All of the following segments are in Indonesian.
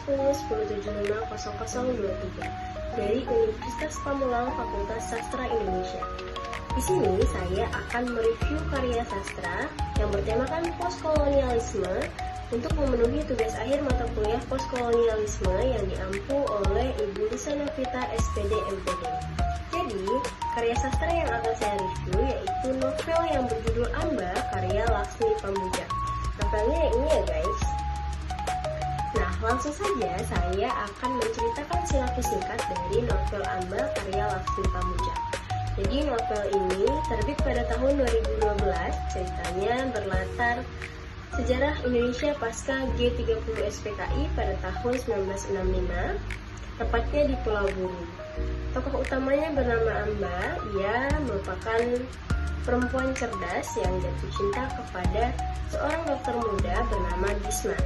110-1075-0023 dari Universitas Pamulang Fakultas Sastra Indonesia. Di sini saya akan mereview karya sastra yang bertemakan postkolonialisme untuk memenuhi tugas akhir mata kuliah postkolonialisme yang diampu oleh Ibu Lisa Novita SPD MPD. Jadi, karya sastra yang akan saya review yaitu novel yang berjudul Amba karya Laksmi Pamuja. Novelnya yang ini ya guys. Nah, langsung saja saya akan menceritakan sinopsis singkat dari novel Amba karya Laksmi Pamuja. Jadi novel ini terbit pada tahun 2012, ceritanya berlatar sejarah Indonesia pasca G30 SPKI pada tahun 1965, tepatnya di Pulau Buru. Tokoh utamanya bernama Amba, ia merupakan perempuan cerdas yang jatuh cinta kepada seorang dokter muda bernama Bisma.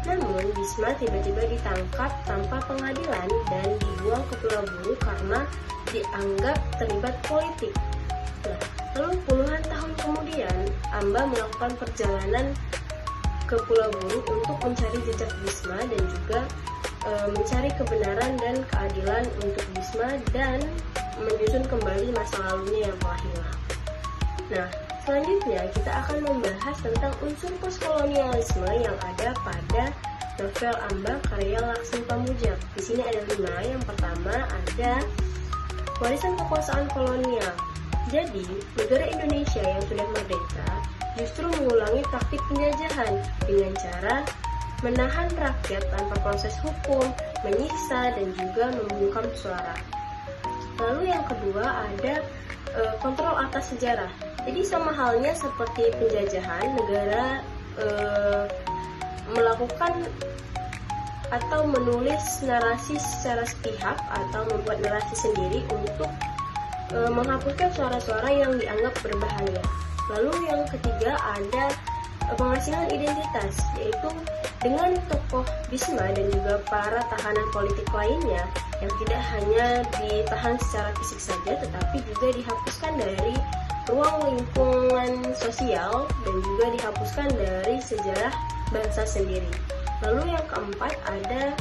Namun Bisma tiba-tiba ditangkap tanpa pengadilan dan dibuang ke Pulau Buru karena dianggap terlibat politik. Nah, lalu puluhan tahun kemudian Amba melakukan perjalanan ke Pulau Buru untuk mencari jejak Bisma dan juga mencari kebenaran dan keadilan untuk Bisma dan menyusun kembali masa lalunya yang telah hilang. Nah, selanjutnya kita akan membahas tentang unsur postkolonialisme yang ada pada novel Amba karya Laksmi Pamuja. Di sini ada 5. Yang pertama ada warisan kekuasaan kolonial. Jadi, negara Indonesia yang sudah merdeka justru mengulangi praktik penjajahan dengan cara menahan rakyat tanpa proses hukum, menyiksa, dan juga membungkam suara. Lalu yang kedua ada kontrol atas sejarah. Jadi sama halnya seperti penjajahan, negara melakukan atau menulis narasi secara sepihak atau membuat narasi sendiri untuk menghapuskan suara-suara yang dianggap berbahaya. Lalu yang ketiga ada pengasingan identitas, yaitu dengan tokoh Bisma dan juga para tahanan politik lainnya yang tidak hanya ditahan secara fisik saja tetapi juga dihapuskan dari ruang lingkungan sosial dan juga dihapuskan dari sejarah bangsa sendiri. Lalu yang keempat ada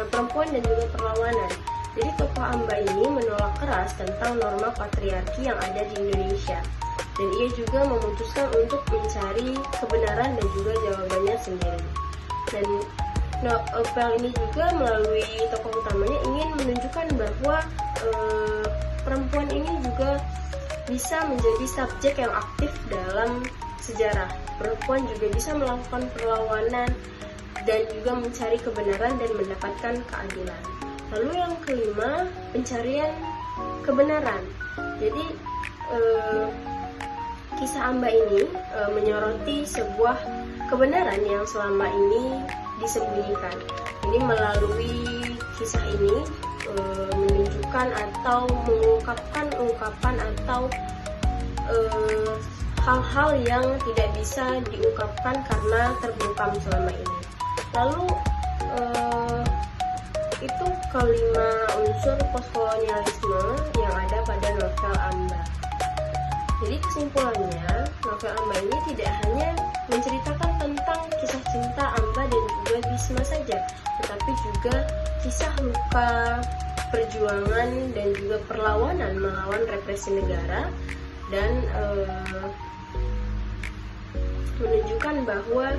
perempuan dan juga perlawanan. Jadi tokoh Amba ini menolak keras tentang norma patriarki yang ada di Indonesia. Dan ia juga memutuskan untuk mencari kebenaran dan juga jawabannya sendiri. Dan novel ini juga melalui tokoh utamanya ingin menunjukkan bahwa perempuan ini juga bisa menjadi subjek yang aktif dalam sejarah. Perempuan juga bisa melakukan perlawanan dan juga mencari kebenaran dan mendapatkan keadilan. Lalu yang kelima, pencarian kebenaran. Jadi kisah Amba ini menyoroti sebuah kebenaran yang selama ini disembunyikan. Jadi melalui kisah ini menunjukkan atau mengungkapkan ungkapan atau hal-hal yang tidak bisa diungkapkan karena terbungkam selama ini. Lalu itu kelima unsur postkolonialisme yang ada pada novel Amba. Jadi kesimpulannya, novel Amba ini tidak hanya menceritakan tentang kisah cinta Amba dan juga Bisma saja, tetapi juga kisah luka, perjuangan dan juga perlawanan melawan represi negara dan menunjukkan bahwa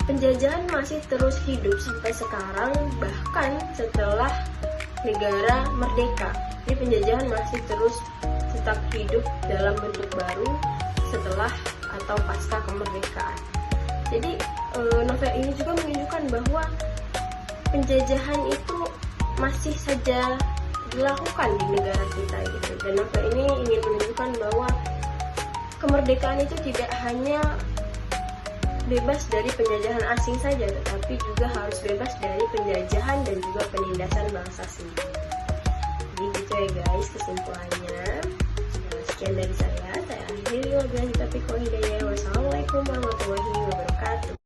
penjajahan masih terus hidup sampai sekarang, bahkan setelah negara merdeka. Jadi penjajahan masih terus tetap hidup dalam bentuk baru setelah atau pasca kemerdekaan. Jadi novel ini juga menunjukkan bahwa penjajahan itu masih saja dilakukan di negara kita gitu. Dan novel ini ingin menunjukkan bahwa kemerdekaan itu tidak hanya bebas dari penjajahan asing saja, tetapi juga harus bebas dari penjajahan dan juga penindasan bangsa sendiri. Jadi gitu ya guys kesimpulannya. Nah, sekian dari saya akhiri. Wabillahi taufiq wal hidayah. Wassalamualaikum warahmatullahi wabarakatuh.